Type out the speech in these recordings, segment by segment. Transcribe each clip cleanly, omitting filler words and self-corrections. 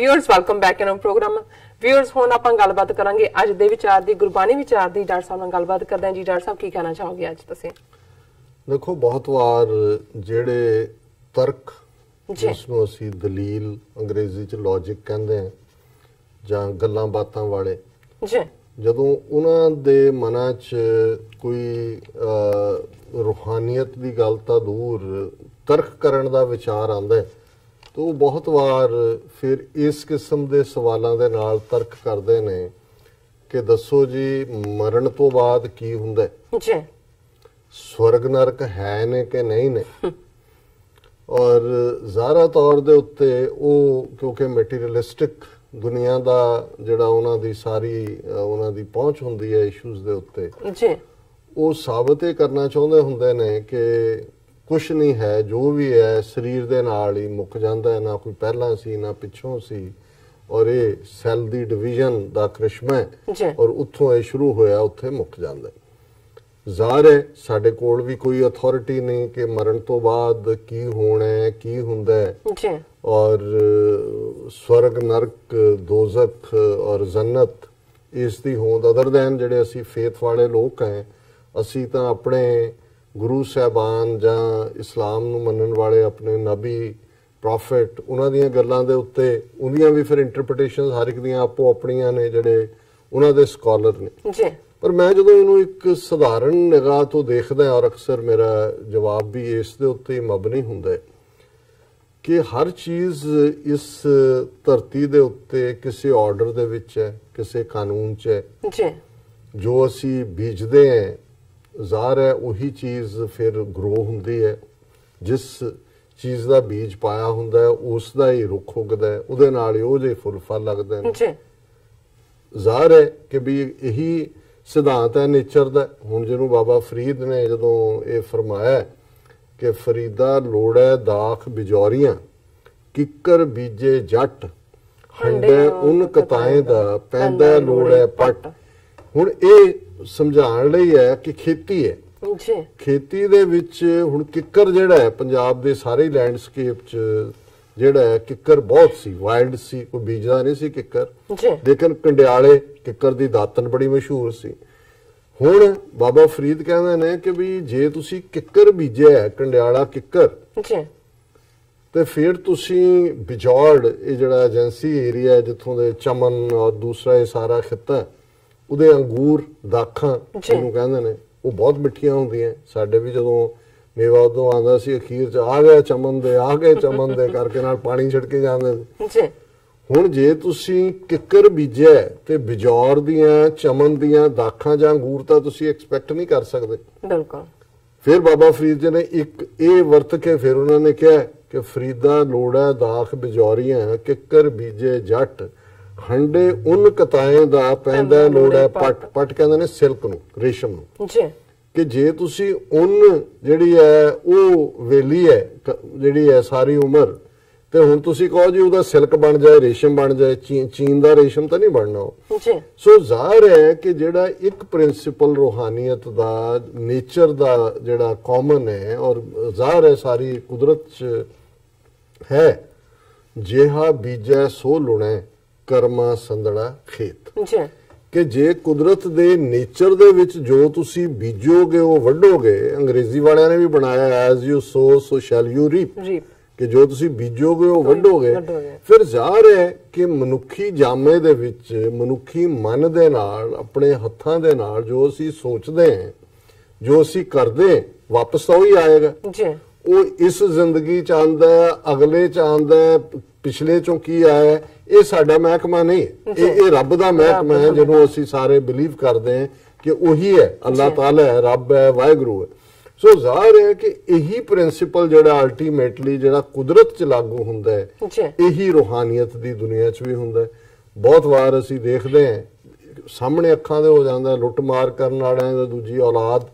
Viewers welcome back in program. Viewers हुण आपां गलबात करांगे अज दे विचार दी, गुरबाणी विचार दी। डॉक्टर साहब नाल गलबात करदे हां जी। डॉक्टर साहब की कहना चाहोगे अज तुसीं? देखो, बहुत वार जिहड़े तर्क जिसनूं असीं दलील अंग्रेजी च लॉजिक कहंदे हैं जां गल्लां बातां वाले जी, जदों उन्हां दे मनां च कोई रूहानियत दी गल तां दूर तर्क करन दा विचार आंदा है तो बहुत वार फिर इस किस्म के सवालों के नाल तर्क करते हैं कि दसो जी मरण तो बाद की हुंदा है, स्वर्ग नरक है ने कि नहीं ने। और ज़ाहरा तौर दे उत्ते वो क्योंकि मटीरियलिस्टिक दुनिया दा जिहड़ा उन्हां दी सारी उन्हां दी पहुंच हुंदी है इशूज़ दे उत्ते, वो साबित ये करना चाहुंदे हुंदे ने कि कुछ नहीं है, जो भी है शरीर दे नाल ही मुक जांदा है, ना कोई पहला सी ना पिछों सी। और ये सैल दी डिवीजन दा करिश्मा है और उत्थों ये शुरू होया उत्थे मुक जांदा है। ज़ाहिर है साडे कोल भी कोई अथॉरिटी नहीं कि मरण तो बाद की होना है, की हुंदा है, और स्वर्ग नरक दोज़ख और जन्नत इसकी होंद अदर दैन जिहड़े असी फेथ वाले लोग हैं, असी तां अपने गुरु साहबान जां इस्लाम नूं मनण वाले अपने नबी प्रॉफिट उन्हां दीयां गल्लां दे उत्ते उन्दियां भी फिर इंटरप्रिटेशन हर एक दीयां आपो अपणियां ने जिहड़े उन्हां दे स्कॉलर ने। पर मैं जदों इहनूं एक सधारण निगाह तो देखदा और अक्सर मेरा जवाब भी इस दे उत्ते ही मबनी हुंदा है कि हर चीज़ इस धरती दे उत्ते किसी ऑर्डर दे विच है, किसी कानून च है। जो असी बीजदे हैं ज़ाहिर है वही चीज़ फिर ग्रो हुंदी है। जिस चीज़ का बीज पाया हुंदा है उसका ही रुख उगदा है, उहदे नाल ही ओह जे फुल फल लगदे ने। ज़ाहिर है कि भी यही सिद्धांत है नेचर दा। हुण जिहनूं बाबा फरीद ने जदों ये फरमाया कि फरीदा लोड़ै दाख बिजौरियां किकर बीजे जट हंडे उन कताएं दा पैंदा लोड़ै पट। हुण ये समझाण लई है कि खेती है, खेती दे विच हुण किकर जिहड़ा है पंजाब दे सारे लैंडस्केप च जिहड़ा है किकर बहुत सी, वाइल्ड सी, कोई बीजदा नहीं सी किकर, लेकिन कंडियाले किकर दी दातन बड़ी मशहूर सी। हुण बाबा फरीद कहंदे ने कि भी जे तुसी किकर बीजिया है, कंडियाला किकर, ते फिर तुसी बिजौड़ ये जिहड़ा एजेंसी एरिया है जिथों दे चमन और दूसरा ये सारा खिता उहदे अंगूर दाखां जिहनूं कहंदे ने वो बहुत मिठियां हुंदियां। साडे भी जदों मेवा उदों आंदा सी अखीर च आ गए चमन दे, आ गए चमन दे करके नाल पानी छिड़के जांदे सी। हुण जे तुसी किकर बीजिया ते बिजौर दियां चमन दियां दाखां जां अंगूर तां तुसी एक्सपैक्ट नहीं कर सकदे। बिल्कुल। फिर बाबा फरीद जी ने एक ये वर्त के फिर उन्होंने कहा कि फरीदा लोड़ा दाख बिजौरियां किकर बीजे जट हंडे उन कताएं दा पैंदा लोड़ा पट। पट कहंदे ने सिल्क नूं, रेशम नूं। कि जे तुसी उन जिहड़ी है वो वेली है जिहड़ी है सारी उम्र ते हुण तुसी कहो जी उहदा सिल्क बन जाए, रेशम बन जाए, चीन दा रेशम तां नहीं बनना हो। सो ज़ाहिर है कि जिहड़ा एक प्रिंसिपल रूहानियत दा नेचर दा जिहड़ा कॉमन है और ज़ाहिर है सारी कुदरत च है, जिहा बीजै सो लुणै कर्मा संदड़ा खेत। कि जे कुदरत दे नेचर दे विच जो तुसी बीजोगे वो वड्डोगे। अंग्रेजी वालियां ने भी बनाया as you sow so shall you reap, कि जो तुसी बीजोगे वो वड्डोगे। फिर ज़ाहिर है कि मनुखी जामे दे विच मनुखी मन दे नाल अपने हत्थां दे नाल जो असी सोचदे हैं, जो असी करदे हैं, वापस तो ही आएगा। वो इस जिंदगी च आंदा है, अगले च आंदा है, पिछले चों की आया, ये साडा महकमा नहीं है, ये रब दा महकमा है जिन्हों असी सारे बिलीव करते हैं कि वही है, अल्लाह ताला है, रब है, वाहिगुरू है। सो ज़ाहिर है कि यही प्रिंसिपल जिहड़ा अल्टीमेटली जिहड़ा कुदरत च लागू हुंदा है, यही रूहानियत दी दुनिया च भी हुंदा है। बहुत वार असी देखते हैं सामने अखां दे हो जांदा, लुट मार करन वालियां दा दूजी औलाद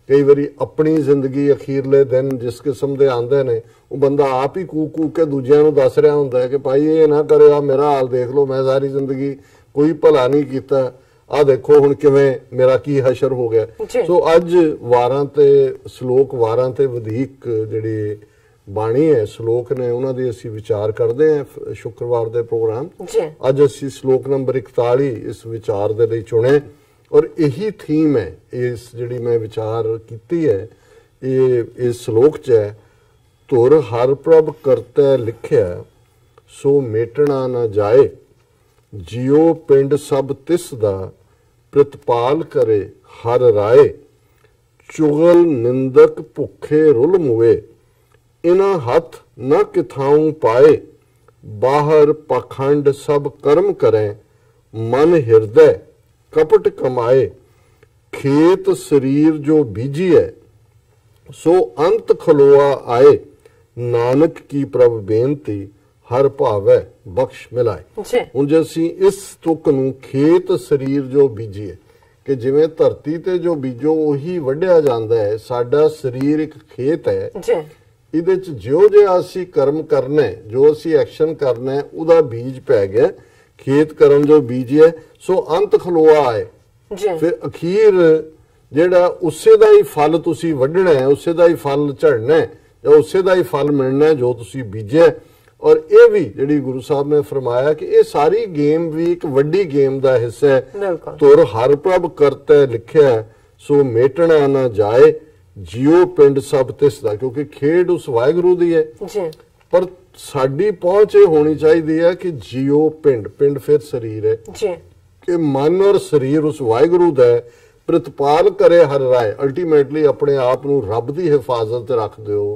कई बारी अपनी जिंदगी अखीरले दिन जिस किस्म के आंदे ने वो बंदा आप ही कूक कूक के दूजिਆਂ ਨੂੰ दस रहा होंदा है कि भाई ये ना करे, आ मेरा हाल देख लो, मैं सारी जिंदगी कोई भला नहीं कीता, आ देखो हुण किवें मेरा की हशर हो गया। सो अज वारां ते श्लोक वारां ते वधीक जिहड़ी ਬਾਣੀ ਹੈ, ਸ਼ਲੋਕ ਨੇ, ਉਹਨਾਂ ਦੀ ਅਸੀਂ ਵਿਚਾਰ ਕਰਦੇ ਹਾਂ ਸ਼ੁੱਕਰਵਾਰ ਦੇ ਪ੍ਰੋਗਰਾਮ। ਅੱਜ ਅਸੀਂ ਸ਼ਲੋਕ ਨੰਬਰ 41 ਇਸ ਵਿਚਾਰ ਦੇ ਲਈ ਚੁਣੇ ਔਰ ਇਹੀ ਥੀਮ ਹੈ ਇਸ ਜਿਹੜੀ ਮੈਂ ਵਿਚਾਰ ਕੀਤੀ ਹੈ ਇਹ ਇਸ ਸ਼ਲੋਕ 'ਚ ਹੈ। ਧੁਰ ਹਰ ਪ੍ਰਭ ਕਰਤੈ ਲਿਖਿਆ ਸੋ ਮੇਟਣਾ ਨਾ ਜਾਏ, ਜਿਉ ਪਿੰਡ ਸਭ ਤਿਸ ਦਾ ਪ੍ਰਤਪਾਲ ਕਰੇ ਹਰ ਰਾਏ। ਚੁਗਲ ਨਿੰਦਕ ਭੁੱਖੇ ਰੁਲ ਮੁਏ, ਇਨਾ ਹੱਥ ਨਾ ਕਿਥਾਉ ਪਾਏ। ਬਾਹਰ ਪਖੰਡ ਸਭ ਕਰਮ ਕਰੇ, ਮਨ ਹਿਰਦੈ ਕਪਟ ਕਮਾਏ। ਖੇਤ ਸਰੀਰ ਜੋ ਬੀਜੀਐ, ਸੋ ਅੰਤ ਖਲੋਆ ਆਏ। ਨਾਨਕ ਕੀ ਪ੍ਰਭ ਬੇਨਤੀ, ਹਰ ਭਾਵੈ ਬਖਸ਼ ਮਿਲਾਏ। ਹੁਣ ਜੇ ਅਸੀਂ ਇਸ ਤੁਕ ਨੂੰ ਖੇਤ ਸਰੀਰ ਜੋ ਬੀਜੀਏ, ਕਿ ਜਿਵੇਂ ਧਰਤੀ ਤੇ ਜੋ ਬੀਜੋ ਉਹੀ ਵੱਢਿਆ ਜਾਂਦਾ ਹੈ, ਸਾਡਾ ਸਰੀਰ ਇੱਕ ਖੇਤ ਹੈ। ਇਹਦੇ ਚ ਜਿਉਂ ਜਿਹਾ ਅਸੀਂ ਕਰਮ ਕਰਨਾ, ਜੋ ਅਸੀਂ ਐਕਸ਼ਨ ਕਰਨਾ, ਉਹਦਾ ਬੀਜ ਪੈ ਗਿਆ। ਖੇਤ ਕਰਮ ਜੋ ਬੀਜਿਆ ਸੋ ਅੰਤ ਖਲੋਆ ਆਏ। ਫਿਰ ਅਖੀਰ ਜਿਹੜਾ ਉਸੇ ਦਾ ਹੀ ਫਲ ਤੁਸੀਂ ਵੱਢਣਾ ਹੈ, ਉਸੇ ਦਾ ਹੀ ਫਲ ਝੜਨਾ ਹੈ, ਜਾਂ ਉਸੇ ਦਾ ਹੀ ਫਲ ਮਿਲਣਾ ਜੋ ਤੁਸੀਂ ਬੀਜਿਆ। ਔਰ ਇਹ ਵੀ ਜਿਹੜੀ ਗੁਰੂ ਸਾਹਿਬ ਨੇ ਫਰਮਾਇਆ ਕਿ ਇਹ ਸਾਰੀ ਗੇਮ ਵੀ ਇੱਕ ਵੱਡੀ ਗੇਮ ਦਾ ਹਿੱਸਾ ਹੈ। ਤੁਰ ਹਰ ਪ੍ਰਭ ਕਰਤੈ ਲਿਖਿਆ ਸੋ ਮੇਟਣਾ ਨਾ ਜਾਏ, ਜਿਉ ਪਿੰਡ ਸਭ ਤਿਸ ਦਾ। ਕਿਉਂਕਿ ਖੇਡ ਉਸ ਵਾਹਿਗੁਰੂ ਦੀ ਹੈ, ਪਰ ਸਾਡੀ ਪਹੁੰਚ ਇਹ ਹੋਣੀ ਚਾਹੀਦੀ ਹੈ ਕਿ ਜਿਉ ਪਿੰਡ, ਪਿੰਡ ਫਿਰ ਸਰੀਰ ਹੈ, ਕਿ ਮਨ ਔਰ ਸਰੀਰ ਉਸ ਵਾਹਿਗੁਰੂ ਦਾ ਹੈ। ਪ੍ਰਤਪਾਲ ਕਰੇ ਹਰ ਰਾਏ, ਅਲਟੀਮੇਟਲੀ ਆਪਣੇ ਆਪ ਨੂੰ ਰੱਬ ਦੀ ਹਿਫਾਜ਼ਤ ਰੱਖ ਦਿਓ,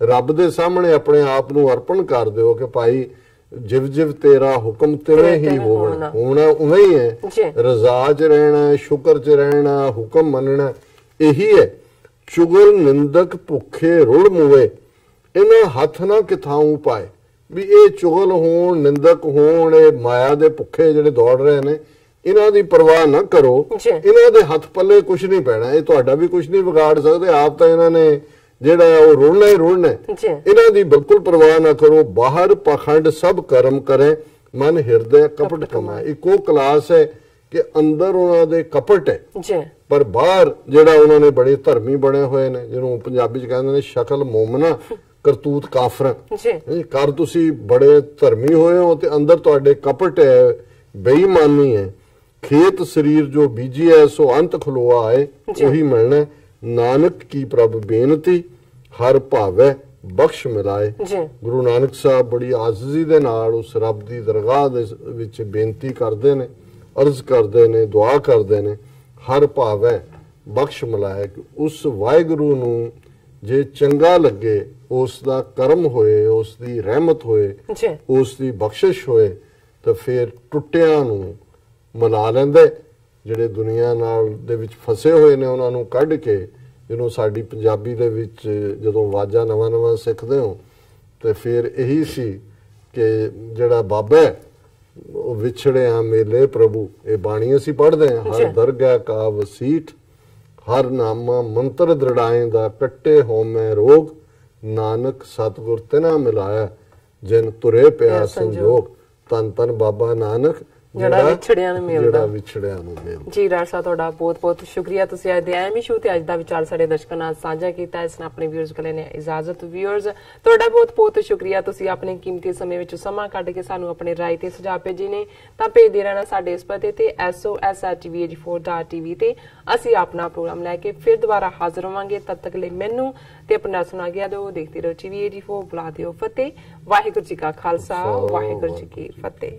ਰੱਬ ਦੇ ਸਾਹਮਣੇ ਆਪਣੇ ਆਪ ਨੂੰ ਅਰਪਣ ਕਰ ਦਿਓ ਕਿ ਭਾਈ ਜਿਵ ਜਿਵ ਤੇਰਾ ਹੁਕਮ ਤਿਵੇਂ ਹੀ ਹੋਣਾ ਉਵੇਂ ਹੀ ਹੈ। ਰਜ਼ਾ 'ਚ ਰਹਿਣਾ, ਸ਼ੁਕਰ 'ਚ ਰਹਿਣਾ, ਹੁਕਮ ਮੰਨਣਾ, ਇਹੀ ਹੈ। ਚੁਗਲ ਨਿੰਦਕ ਭੁੱਖੇ ਰੁਲ ਮੁਏ, ਇਹਨਾਂ ਹੱਥ ਨਾ ਕਿਥਾਉ ਪਾਏ। ਵੀ ਇਹ ਚੁਗਲ ਹੋਣ, ਨਿੰਦਕ ਹੋਣ, ਇਹ ਮਾਇਆ ਦੇ ਭੁੱਖੇ ਜਿਹੜੇ ਦੌੜ ਰਹੇ ਨੇ, ਇਹਨਾਂ ਦੀ ਪਰਵਾਹ ਨਾ ਕਰੋ। ਇਹਨਾਂ ਦੇ ਹੱਥ ਪੱਲੇ ਕੁਝ ਨਹੀਂ ਪੈਣਾ, ਇਹ ਤੁਹਾਡਾ ਵੀ ਕੁਝ ਨਹੀਂ ਵਿਗਾੜ ਸਕਦੇ। ਆਪ ਤਾਂ ਇਹਨਾਂ ਨੇ ਜਿਹੜਾ ਉਹ ਰੁਲਣਾ ਹੀ ਰੁਲਣਾ, ਇਹਨਾਂ ਦੀ ਬਿਲਕੁਲ ਪਰਵਾਹ ਨਾ ਕਰੋ। ਬਾਹਰ ਪਖੰਡ ਸਭ ਕਰਮ ਕਰੇ, ਮਨ ਹਿਰਦੇ ਕਪਟ ਕਮਾਏ। ਇੱਕੋ ਕਲਾਸ ਹੈ ਕਿ ਅੰਦਰ ਉਹਨਾਂ ਦੇ ਕਪਟ ਹੈ, ਪਰ ਬਾਹਰ ਜਿਹੜਾ ਉਹਨਾਂ ਨੇ ਬੜੇ ਧਰਮੀ ਬਣੇ ਹੋਏ ਨੇ, ਜਿਹਨੂੰ ਪੰਜਾਬੀ ਚ ਕਹਿੰਦੇ ਨੇ ਸ਼ਕਲ ਮੋਮਨਾ ਕਰਤੂਤ ਕਾਫਰ। ਕਰ ਤੁਸੀਂ ਬੜੇ ਧਰਮੀ ਹੋਏ ਹੋ ਤੇ ਅੰਦਰ ਤੁਹਾਡੇ ਕਪਟ ਹੈ, ਬੇਈਮਾਨੀ ਹੈ। ਖੇਤ ਸਰੀਰ ਜੋ ਬੀਜੀਐ ਸੋ ਅੰਤ ਖਲੋਆ ਆਏ, ਉਹੀ ਮਿਲਣਾ। ਨਾਨਕ ਕੀ ਪ੍ਰਭ ਬੇਨਤੀ, ਹਰ ਭਾਵੈ ਬਖਸ਼ ਮਿਲਾਏ। ਗੁਰੂ ਨਾਨਕ ਸਾਹਿਬ ਬੜੀ ਆਜ਼ਜ਼ੀ ਦੇ ਨਾਲ ਉਸ ਰੱਬ ਦੀ ਦਰਗਾਹ ਦੇ ਵਿੱਚ ਬੇਨਤੀ ਕਰਦੇ ਨੇ, ਅਰਜ਼ ਕਰਦੇ ਨੇ, ਦੁਆ ਕਰਦੇ ਨੇ, ਹਰ ਭਾਵੈ ਬਖਸ਼ ਮਿਲਾਏ। ਉਸ ਵਾਹਿਗੁਰੂ ਨੂੰ ਜੇ ਚੰਗਾ ਲੱਗੇ, ਉਸ ਦਾ ਕਰਮ ਹੋਏ, ਉਸ ਦੀ ਰਹਿਮਤ ਹੋਏ, ਉਸ ਦੀ ਬਖਸ਼ਿਸ਼ ਹੋਏ, ਤਾਂ ਫਿਰ ਟੁੱਟਿਆਂ ਨੂੰ ਮਨਾ ਲੈਂਦੇ। ਜਿਹੜੇ ਦੁਨੀਆ ਨਾਲ ਦੇ ਵਿੱਚ ਫਸੇ ਹੋਏ ਨੇ ਉਹਨਾਂ ਨੂੰ ਕੱਢ ਕੇ, ਜਿਹਨੂੰ ਸਾਡੀ ਪੰਜਾਬੀ ਦੇ ਵਿੱਚ ਜਦੋਂ ਵਾਜਾ ਨਵਾਂ ਸਿੱਖਦੇ ਹੋ ਤੇ ਫਿਰ ਇਹੀ ਸੀ ਕਿ ਜਿਹੜਾ ਬਾਬਾ ਉਹ ਵਿਛੜਿਆ ਮੇਲੇ ਪ੍ਰਭੂ, ਇਹ ਬਾਣੀ ਅਸੀਂ ਪੜ੍ਹਦੇ ਹਾਂ। ਹਰ ਦਰਗਾਹ ਕਾ ਵਸੀਠ, ਹਰ ਨਾਮਾ ਮੰਤਰ ਦ੍ਰਿੜਾਏ ਦਾ, ਕੱਟੇ ਹੋਮੈ ਰੋਗ, ਨਾਨਕ ਸਤਿਗੁਰ ਤਿਨਾ ਮਿਲਾਇਆ, ਜਿਨ ਤੁਰੇ ਪਿਆ ਸੰਜੋਗ। ਧੰਨ ਧੰਨ ਬਾਬਾ ਨਾਨਕ ਜਿਹੜਾ ਵਿਛੜਿਆਂ ਨੂੰ ਮਿਲਦਾ। ਜੀ ਡਾਕਟਰ ਸਾਹਿਬ ਤੁਹਾਡਾ ਬਹੁਤ ਬਹੁਤ ਸ਼ੁਕਰੀਆ, ਤੁਸੀਂ ਅੱਜ ਦੇ ਐਮ ਇਸ਼ੂ ਤੇ ਅੱਜ ਦਾ ਵਿਚਾਰ ਸਾਡੇ ਦਰਸ਼ਕਾਂ ਨਾਲ ਸਾਂਝਾ ਕੀਤਾ। ਇਸ ਨਾਲ ਆਪਣੇ ਵਿਊਅਰਸ ਕੋਲ ਨੇ ਇਜਾਜ਼ਤ। ਵਿਊਅਰਸ ਤੁਹਾਡਾ ਬਹੁਤ ਬਹੁਤ ਸ਼ੁਕਰੀਆ, ਤੁਸੀਂ ਆਪਣੇ ਕੀਮਤੀ ਸਮੇਂ ਵਿੱਚ ਸਮਾਂ ਕੱਢ ਕੇ ਸਾਨੂੰ ਆਪਣੇ ਰਾਏ ਤੇ ਸੁਝਾਅ ਭੇਜੇ ਨੇ। ਤਾਂ ਭੇਜਦੇ ਰਹਿਣਾ ਸਾਡੇ ਇਸ ਪਤੇ ਤੇ sos@tv84.tv ਤੇ। ਅਸੀਂ ਆਪਣਾ ਪ੍ਰੋਗਰਾਮ ਲੈ ਕੇ ਫਿਰ ਦੁਬਾਰਾ ਹਾਜ਼ਰ ਹੋਵਾਂਗੇ। ਤਦ ਤੱਕ ਲਈ ਮੈਨੂੰ ਤੇ ਆਪਣਾ ਸੁਣਾ ਗਿਆ ਦਿਓ। ਦੇਖਦੇ ਰਹੋ TV84। ਬੁਲਾ ਦਿਓ ਫਤਿਹ। ਵਾਹਿਗੁਰੂ ਜੀ ਕਾ ਖਾਲਸਾ, ਵਾਹਿਗੁਰੂ ਜੀ ਕੀ ਫਤਿਹ।